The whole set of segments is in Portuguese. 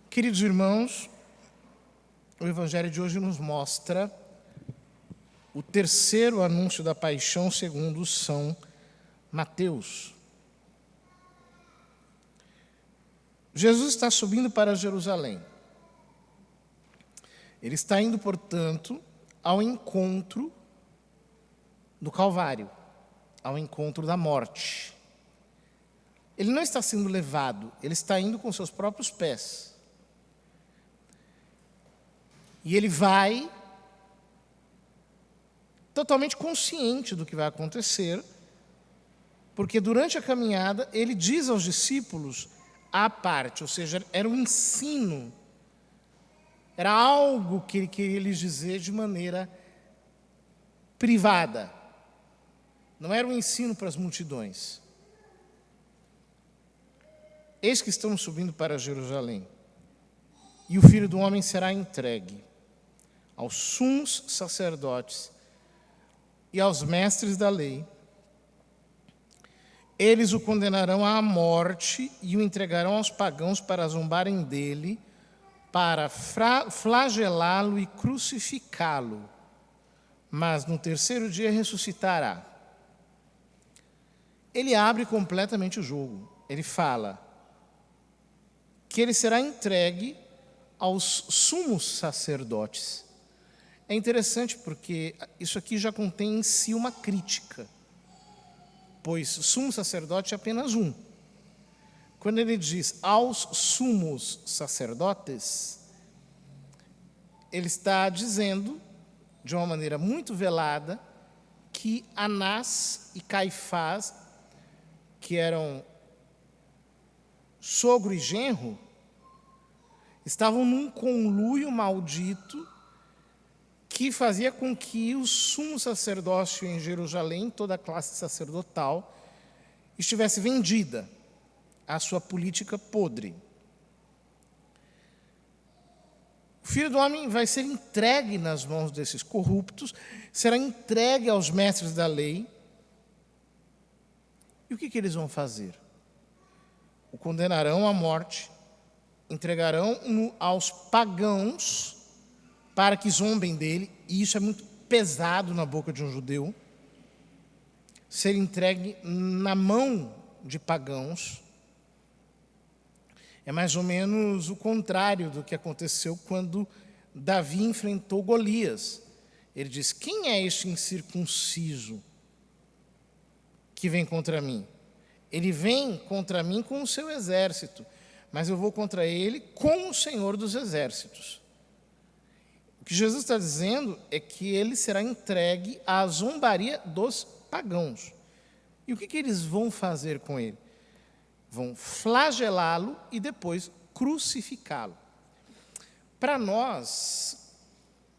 Queridos irmãos, o Evangelho de hoje nos mostra o terceiro anúncio da paixão segundo São Mateus. Jesus está subindo para Jerusalém. Ele está indo, portanto, ao encontro do Calvário, ao encontro da morte. Ele não está sendo levado, ele está indo com seus próprios pés. E ele vai totalmente consciente do que vai acontecer, porque durante a caminhada ele diz aos discípulos à parte, ou seja, era um ensino, era algo que ele queria lhes dizer de maneira privada. Não era um ensino para as multidões. Eis que estamos subindo para Jerusalém, e o Filho do Homem será entregue aos sumos sacerdotes e aos mestres da lei. Eles o condenarão à morte e o entregarão aos pagãos para zombarem dele, para flagelá-lo e crucificá-lo. Mas no terceiro dia ressuscitará. Ele abre completamente o jogo. Ele fala que ele será entregue aos sumos sacerdotes. É interessante porque isso aqui já contém em si uma crítica, pois sumo sacerdote é apenas um. Quando ele diz aos sumos sacerdotes, ele está dizendo, de uma maneira muito velada, que Anás e Caifás, que eram sogro e genro, estavam num conluio maldito que fazia com que o sumo sacerdócio em Jerusalém, toda a classe sacerdotal, estivesse vendida à sua política podre. O Filho do Homem vai ser entregue nas mãos desses corruptos, será entregue aos mestres da lei. E o que eles vão fazer? O condenarão à morte, entregarão aos pagãos para que zombem dele, e isso é muito pesado na boca de um judeu, ser entregue na mão de pagãos. É mais ou menos o contrário do que aconteceu quando Davi enfrentou Golias. Ele diz: quem é este incircunciso que vem contra mim? Ele vem contra mim com o seu exército, mas eu vou contra ele com o Senhor dos exércitos. O que Jesus está dizendo é que ele será entregue à zombaria dos pagãos. E o que eles vão fazer com ele? Vão flagelá-lo e depois crucificá-lo. Para nós,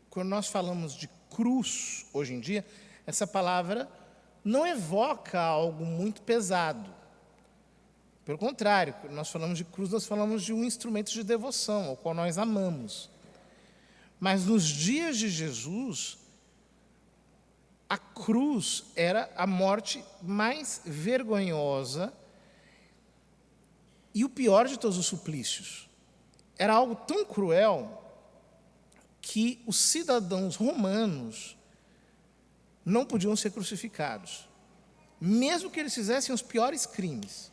quando nós falamos de cruz hoje em dia, essa palavra não evoca algo muito pesado. Pelo contrário, quando nós falamos de cruz, nós falamos de um instrumento de devoção, ao qual nós amamos. Mas nos dias de Jesus, a cruz era a morte mais vergonhosa e o pior de todos os suplícios. Era algo tão cruel que os cidadãos romanos não podiam ser crucificados, mesmo que eles fizessem os piores crimes.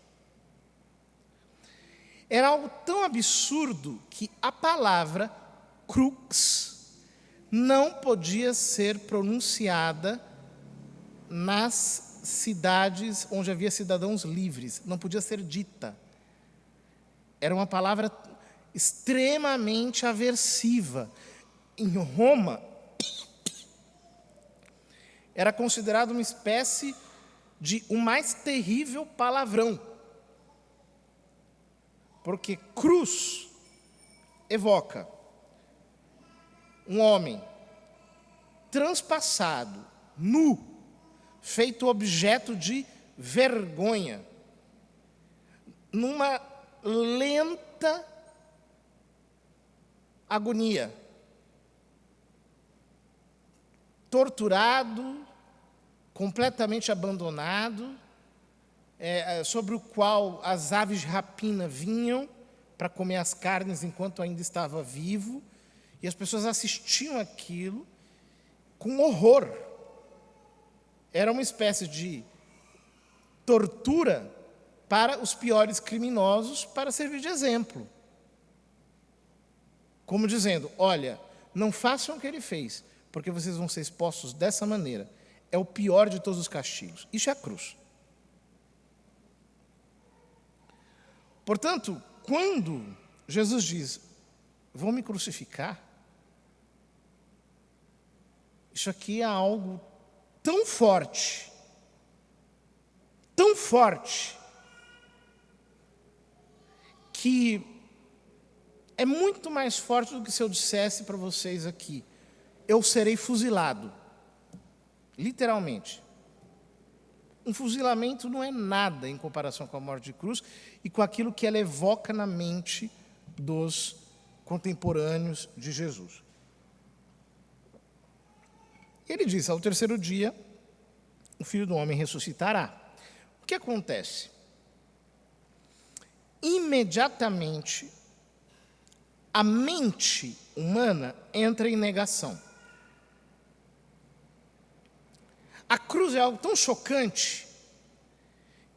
Era algo tão absurdo que a palavra crux não podia ser pronunciada nas cidades onde havia cidadãos livres, não podia ser dita. Era uma palavra extremamente aversiva. Em Roma, era considerado uma espécie de o mais terrível palavrão, porque cruz evoca um homem transpassado, nu, feito objeto de vergonha, numa lenta agonia, torturado, completamente abandonado, sobre o qual as aves de rapina vinham para comer as carnes enquanto ainda estava vivo, e as pessoas assistiam aquilo com horror. Era uma espécie de tortura para os piores criminosos, para servir de exemplo. Como dizendo, olha, não façam o que ele fez, porque vocês vão ser expostos dessa maneira. É o pior de todos os castigos. Isso é a cruz. Portanto, quando Jesus diz, vão me crucificar, isso aqui é algo tão forte, que é muito mais forte do que se eu dissesse para vocês aqui, eu serei fuzilado. Literalmente. Um fuzilamento não é nada em comparação com a morte de cruz e com aquilo que ela evoca na mente dos contemporâneos de Jesus. Ele diz, ao terceiro dia, o Filho do Homem ressuscitará. O que acontece? Imediatamente, a mente humana entra em negação. A cruz é algo tão chocante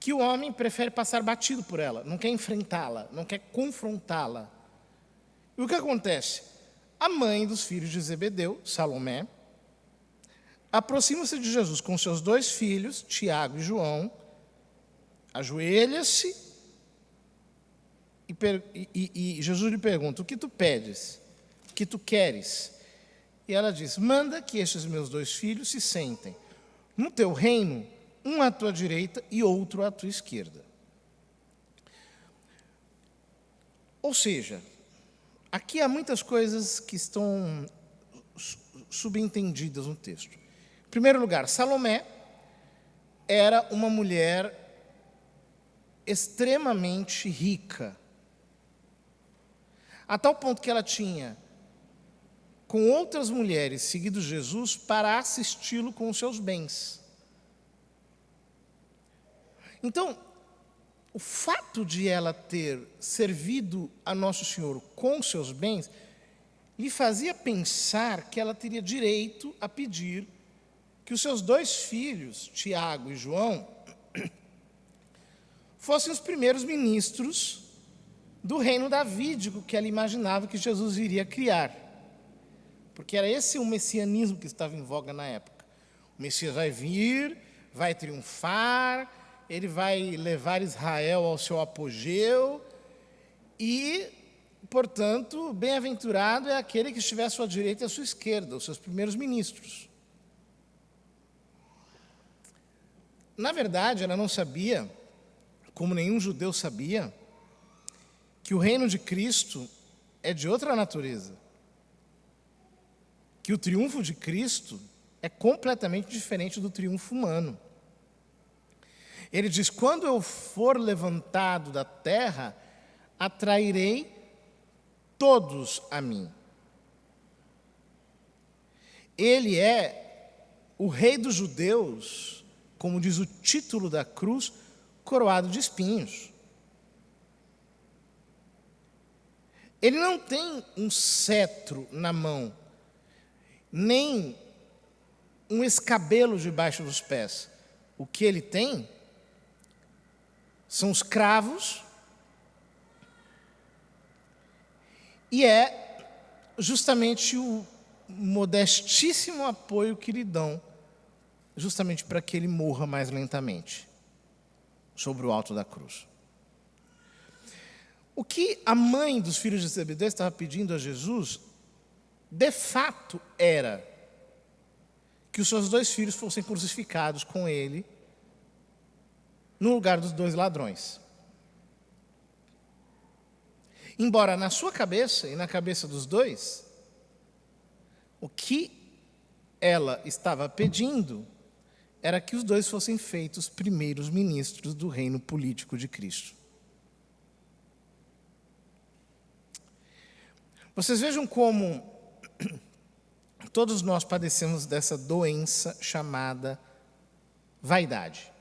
que o homem prefere passar batido por ela, não quer enfrentá-la, não quer confrontá-la. E o que acontece? A mãe dos filhos de Zebedeu, Salomé, aproxima-se de Jesus com seus 2 filhos, Tiago e João, ajoelha-se e Jesus lhe pergunta, o que tu pedes? O que tu queres? E ela diz, manda que estes meus 2 filhos se sentem no teu reino, um à tua direita e outro à tua esquerda. Ou seja, aqui há muitas coisas que estão subentendidas no texto. Em primeiro lugar, Salomé era uma mulher extremamente rica, a tal ponto que ela tinha, com outras mulheres, seguido Jesus para assisti-lo com os seus bens. Então, o fato de ela ter servido a Nosso Senhor com os seus bens, lhe fazia pensar que ela teria direito a pedir que os seus 2 filhos, Tiago e João, fossem os primeiros ministros do reino davídico que ela imaginava que Jesus iria criar. Porque era esse o messianismo que estava em voga na época. O Messias vai vir, vai triunfar, ele vai levar Israel ao seu apogeu e, portanto, bem-aventurado é aquele que estiver à sua direita e à sua esquerda, os seus primeiros ministros. Na verdade, ela não sabia, como nenhum judeu sabia, que o reino de Cristo é de outra natureza. Que o triunfo de Cristo é completamente diferente do triunfo humano. Ele diz, quando eu for levantado da terra, atrairei todos a mim. Ele é o rei dos judeus, como diz o título da cruz, coroado de espinhos. Ele não tem um cetro na mão, nem um escabelo debaixo dos pés. O que ele tem são os cravos e é justamente o modestíssimo apoio que lhe dão, justamente para que ele morra mais lentamente sobre o alto da cruz. O que a mãe dos filhos de Zebedeu estava pedindo a Jesus, de fato, era que os seus 2 filhos fossem crucificados com ele no lugar dos 2 ladrões. Embora na sua cabeça e na cabeça dos 2, o que ela estava pedindo era que os 2 fossem feitos primeiros ministros do reino político de Cristo. Vocês vejam como todos nós padecemos dessa doença chamada vaidade.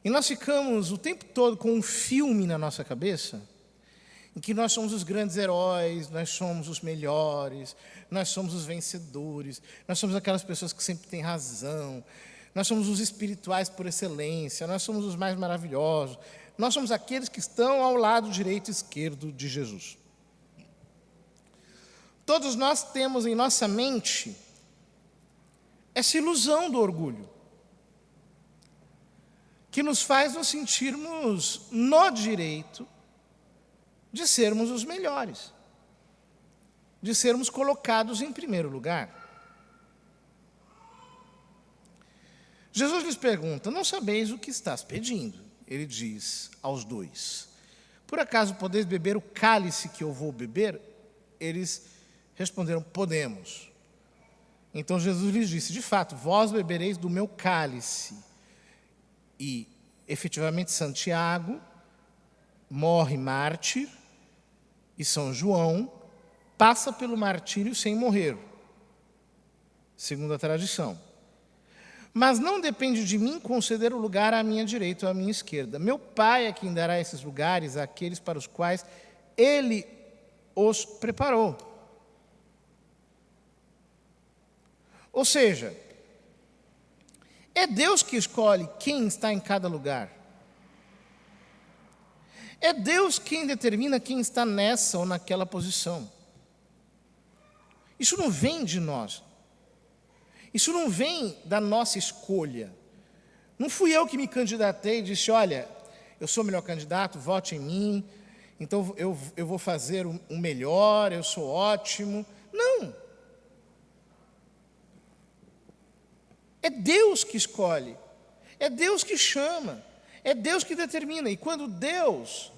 E nós ficamos o tempo todo com um filme na nossa cabeça, em que nós somos os grandes heróis, nós somos os melhores, nós somos os vencedores, nós somos aquelas pessoas que sempre têm razão, nós somos os espirituais por excelência, nós somos os mais maravilhosos, nós somos aqueles que estão ao lado direito e esquerdo de Jesus. Todos nós temos em nossa mente essa ilusão do orgulho, que nos faz nos sentirmos no direito de sermos os melhores, de sermos colocados em primeiro lugar. Jesus lhes pergunta: não sabeis o que estás pedindo? Ele diz aos dois: por acaso podeis beber o cálice que eu vou beber? Eles responderam: podemos. Então Jesus lhes disse: de fato, vós bebereis do meu cálice. E, efetivamente, Santiago morre mártir, e São João passa pelo martírio sem morrer, segundo a tradição. Mas não depende de mim conceder o lugar à minha direita ou à minha esquerda. Meu Pai é quem dará esses lugares àqueles para os quais Ele os preparou. Ou seja, é Deus que escolhe quem está em cada lugar. É Deus quem determina quem está nessa ou naquela posição. Isso não vem de nós. Isso não vem da nossa escolha. Não fui eu que me candidatei e disse: olha, eu sou o melhor candidato, vote em mim, então eu vou fazer o melhor, eu sou ótimo. Não. É Deus que escolhe, é Deus que chama, é Deus que determina. E quando Deus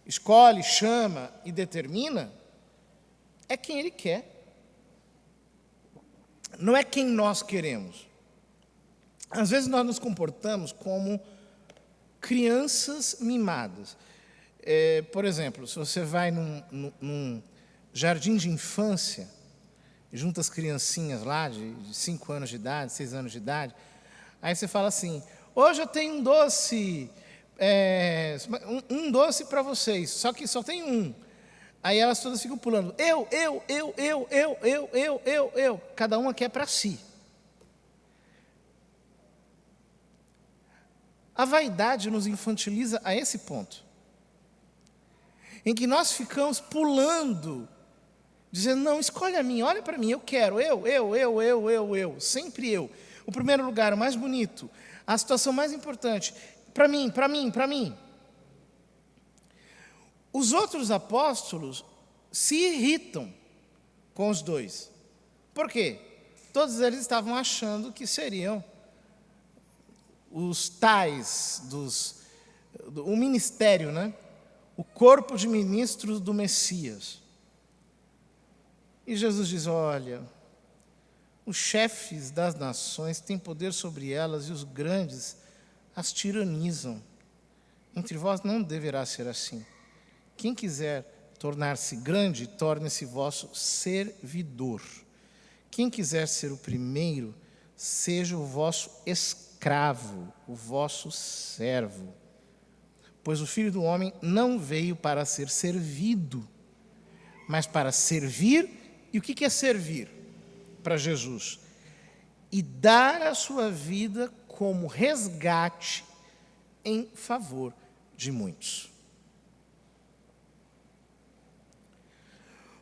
escolhe, chama e determina, é quem Ele quer. Não é quem nós queremos. Às vezes nós nos comportamos como crianças mimadas. Por exemplo, se você vai num jardim de infância, junta as criancinhas lá de 5 anos de idade, 6 anos de idade, aí você fala assim: hoje eu tenho um doce, um doce para vocês, só que só tem um. Aí elas todas ficam pulando: eu. Cada uma quer para si. A vaidade nos infantiliza a esse ponto, em que nós ficamos pulando, dizendo: não, escolhe a mim, olha para mim, eu quero, eu, sempre eu. O primeiro lugar, o mais bonito, a situação mais importante, para mim. Os outros apóstolos se irritam com os dois. Por quê? Todos eles estavam achando que seriam os tais o ministério, né? O corpo de ministros do Messias. E Jesus diz: olha, os chefes das nações têm poder sobre elas e os grandes as tiranizam. Entre vós não deverá ser assim. Quem quiser tornar-se grande, torne-se vosso servidor. Quem quiser ser o primeiro, seja o vosso escravo, o vosso servo. Pois o Filho do Homem não veio para ser servido, mas para servir. E o que é servir para Jesus? E dar a sua vida como resgate em favor de muitos.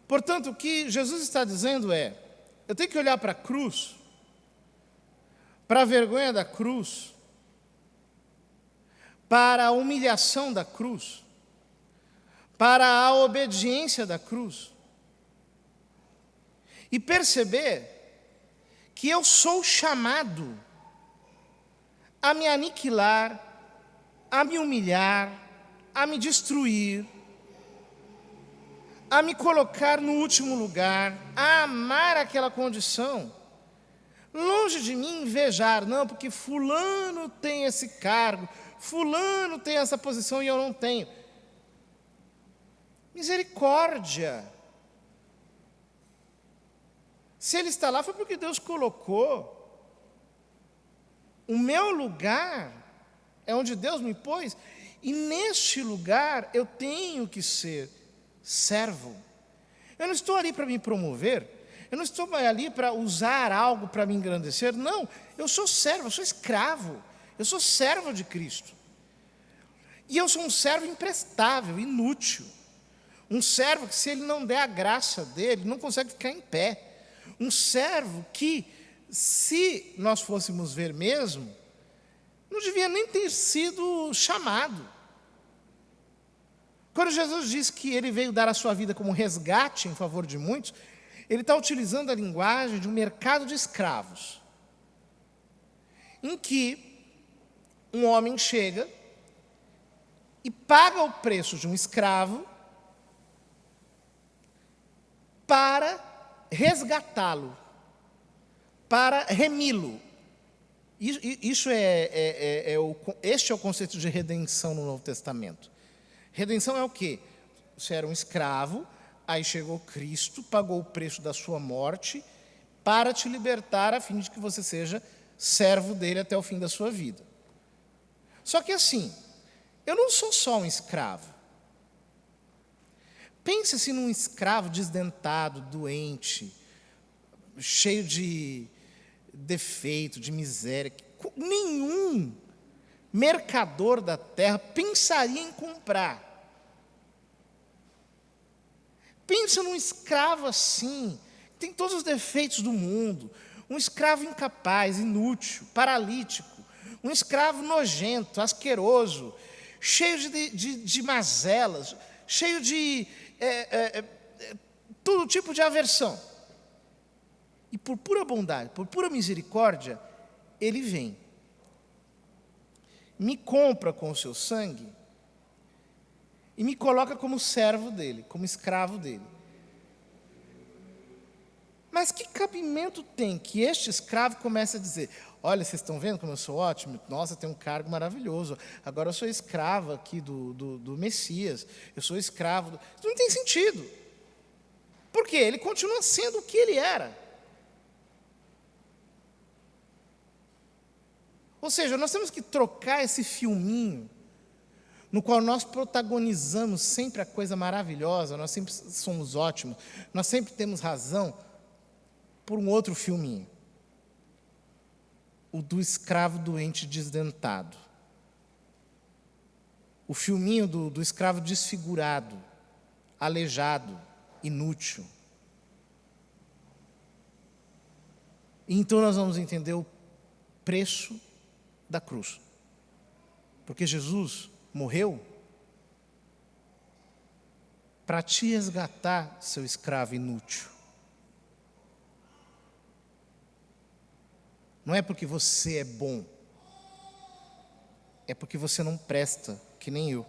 Portanto, o que Jesus está dizendo é: eu tenho que olhar para a cruz, para a vergonha da cruz, para a humilhação da cruz, para a obediência da cruz, e perceber que eu sou chamado a me aniquilar, a me humilhar, a me destruir, a me colocar no último lugar, a amar aquela condição. Longe de mim invejar, não, porque fulano tem esse cargo, fulano tem essa posição e eu não tenho. Misericórdia. Se ele está lá foi porque Deus colocou. O meu lugar é onde Deus me pôs, e neste lugar eu tenho que ser servo. Eu não estou ali para me promover, eu não estou ali para usar algo para me engrandecer, não, eu sou servo, eu sou escravo, eu sou servo de Cristo. E eu sou um servo imprestável, inútil. Um servo que, se ele não der a graça dele, não consegue ficar em pé. Um servo que, se nós fôssemos ver mesmo, não devia nem ter sido chamado. Quando Jesus diz que ele veio dar a sua vida como resgate em favor de muitos, ele está utilizando a linguagem de um mercado de escravos, em que um homem chega e paga o preço de um escravo para resgatá-lo, para remi-lo. Este é o conceito de redenção no Novo Testamento. Redenção é o quê? Você era um escravo, aí chegou Cristo, pagou o preço da sua morte para te libertar, a fim de que você seja servo dele até o fim da sua vida. Só que assim, eu não sou só um escravo. Pense-se num escravo desdentado, doente, cheio de defeito, de miséria. Nenhum mercador da terra pensaria em comprar. Pensa num escravo assim, tem todos os defeitos do mundo, um escravo incapaz, inútil, paralítico, um escravo nojento, asqueroso, cheio de mazelas, cheio de todo tipo de aversão. E por pura bondade, por pura misericórdia, ele vem, me compra com o seu sangue e me coloca como servo dele, como escravo dele. Mas que cabimento tem que este escravo comece a dizer: olha, vocês estão vendo como eu sou ótimo? Nossa, tem um cargo maravilhoso. Agora eu sou escravo aqui do Messias. Eu sou escravo. Isso não tem sentido. Por quê? Ele continua sendo o que ele era. Ou seja, nós temos que trocar esse filminho no qual nós protagonizamos sempre a coisa maravilhosa, nós sempre somos ótimos, nós sempre temos razão, por um outro filminho. O do escravo doente desdentado. O filminho do escravo desfigurado, aleijado, inútil. E então nós vamos entender o preço da cruz. Porque Jesus morreu para te resgatar, seu escravo inútil. Não é porque você é bom, é porque você não presta, que nem eu.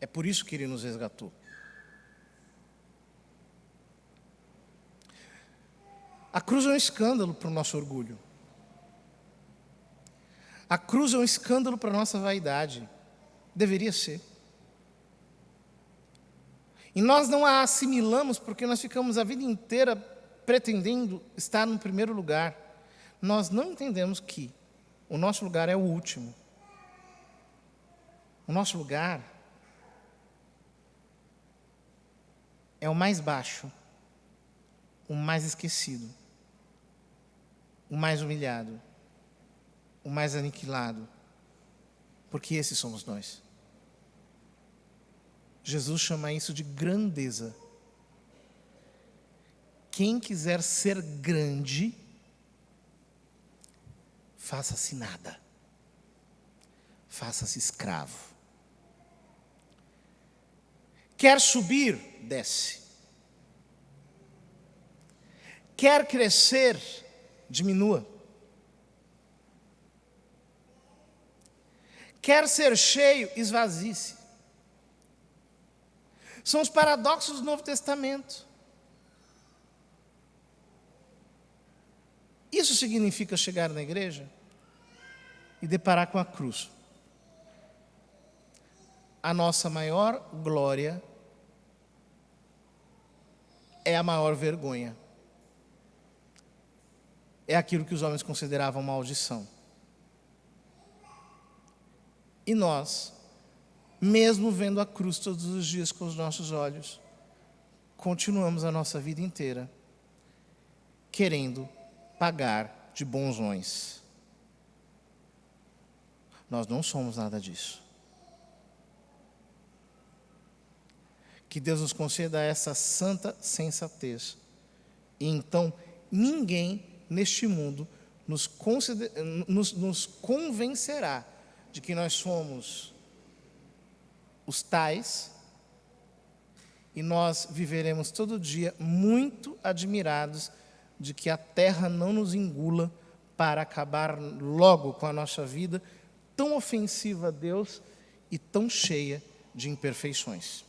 É por isso que ele nos resgatou. A cruz é um escândalo para o nosso orgulho. A cruz é um escândalo para a nossa vaidade. Deveria ser. E nós não a assimilamos porque nós ficamos a vida inteira pretendendo estar no primeiro lugar. Nós não entendemos que o nosso lugar é o último. O nosso lugar é o mais baixo, o mais esquecido, o mais humilhado, o mais aniquilado, porque esses somos nós. Jesus chama isso de grandeza. Quem quiser ser grande, faça-se nada. Faça-se escravo. Quer subir, desce. Quer crescer, diminua. Quer ser cheio, esvazie-se. São os paradoxos do Novo Testamento. Isso significa chegar na igreja e deparar com a cruz. A nossa maior glória é a maior vergonha. é aquilo que os homens consideravam maldição. E nós, mesmo vendo a cruz todos os dias com os nossos olhos, continuamos a nossa vida inteira querendo pagar de bonzões. Nós não somos nada disso. Que Deus nos conceda essa santa sensatez. E então, ninguém neste mundo nos convencerá de que nós somos os tais, e nós viveremos todo dia muito admirados de que a terra não nos engula para acabar logo com a nossa vida tão ofensiva a Deus e tão cheia de imperfeições.